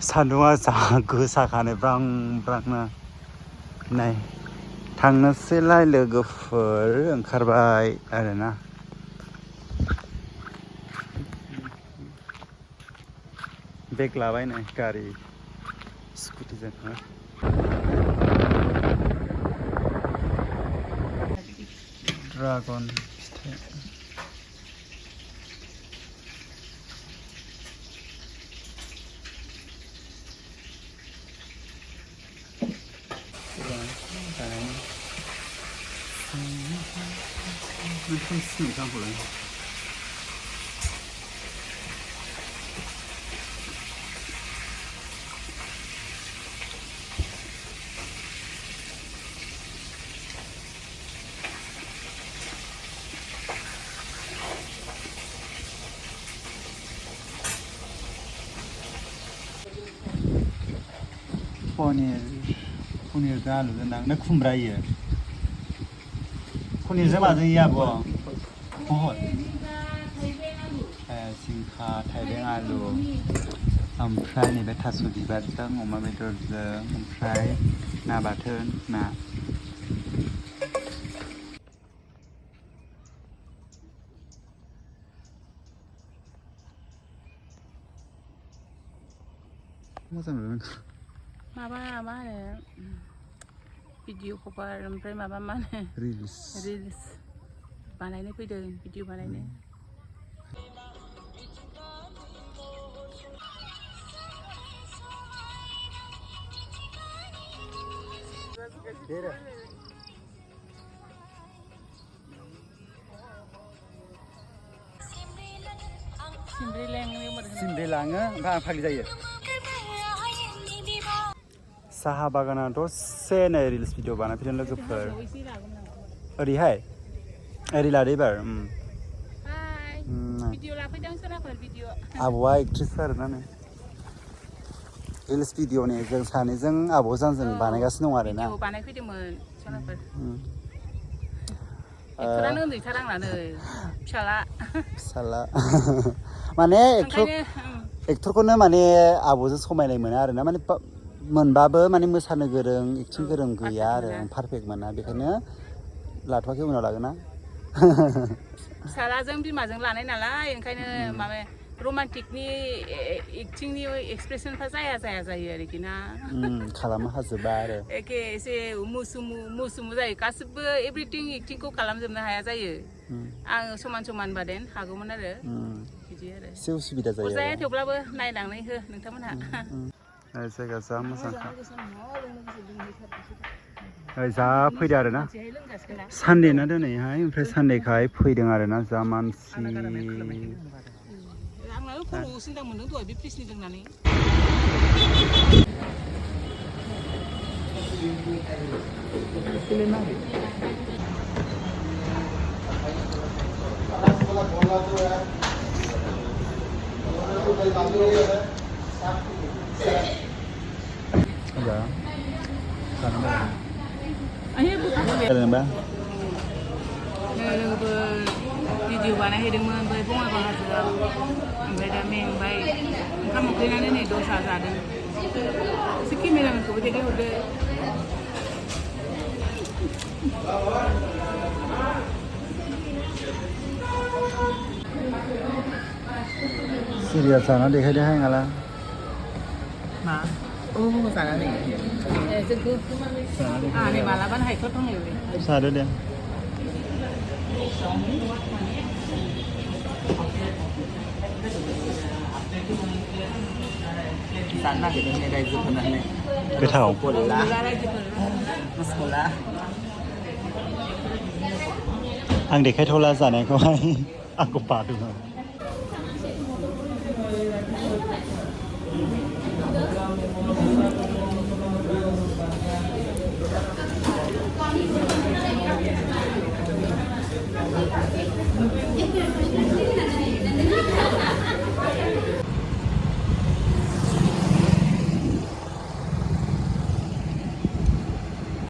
सान्दुंआ जा गोसाखानो ब्रां ब्रांनो नै थांनोसैलाय लोगोफोर ओंखारबाय आरोना बेग लाबाय नै गारि स्कुटिजों ड्रागन फिथाइ पनिरजों आलुजों ना खुमब्रा इयो पनिरजों माजों इयो आब' बहल जिंखा थाइबें आलु ओमफ्राय नैबे थास' बिबारजों अमा बेदरजों ओमफ्राय ना बाथोन ना मोजां नुदों माबा मा होनो भिडिअ कभार ओमफ्राय माबा मा होनो रिल्स बानायनो फैदों भिडिअ बानायनो सिमब्रे लाङो ओमफ्राय आं फाग्लि जायो साहा बागाना दसे नै रिल्स भिडिअ बानायफैदों लोगोफोर ओरैहाय ओरै लादो एबार आब'आ एक्ट्रिस आरोना नै रिल्स भिडिअनि जों सानैजों आब'जों जों बानायगासिनो दं आरोना बानायफैदोंमोन सनाफोर एक्टरानो उन्दैथार आंनानै फिसाला माने एक्टरखौनो माने आब'जों समायनाय मोना आरोना माने मोनबाबो माने मोसानो गोरों एक्टिं गोरों गैया आरो पारफेक्ट मोना बेखायनो लाथ'वाखै उनाव लागोन ना फिसालाजों बिमाजों लानाय नालाय ओंखायनो माबा रमान्टिकनि एक्टिंनि एक्सप्रेसनफ्रा जाया जायो आरोखि ना खालामनो हाजोबा आरो एखे एसे मुसुमु जायो गासिबो एभ्रिथिं एक्टिंखौ खालामजोबनो हाया जायो आङो समान बादेन हागौमोन आरो बिदि आरो एसे उसुबिदा जायो अरजाया थेवब्लाबो नायलांनाय हो नोंथांमोनहा जायगा जा मोजांखा जा फैदो आरोना सानदे ना दिनैहाय ओमफ्राय सानदेखाय फैदों आरोना जा मानसि आंनाबो खर'आव सिन्था मोनदों दहाय बे फ्रिजनि लोंनानै लोगोफोर भिडिअ बानायहैदोंमोन ओमफ्राय बङाइगाव हाजोआव ओमफ्राय दा मेंबाय ओंखाम उखैनानै नै दसा जादों एसे केमेरामेनखौबो देखायहरदो सिरियास जाना देखायदोहाय नङाला मा जानानै जोंखौ नै मालाबानो हायथ' दङ जादो दे जानो नागिरदों नै रायजोफोरनानै गोथाव आं देखायथ'ला जानायखौहाय आंखौ बादों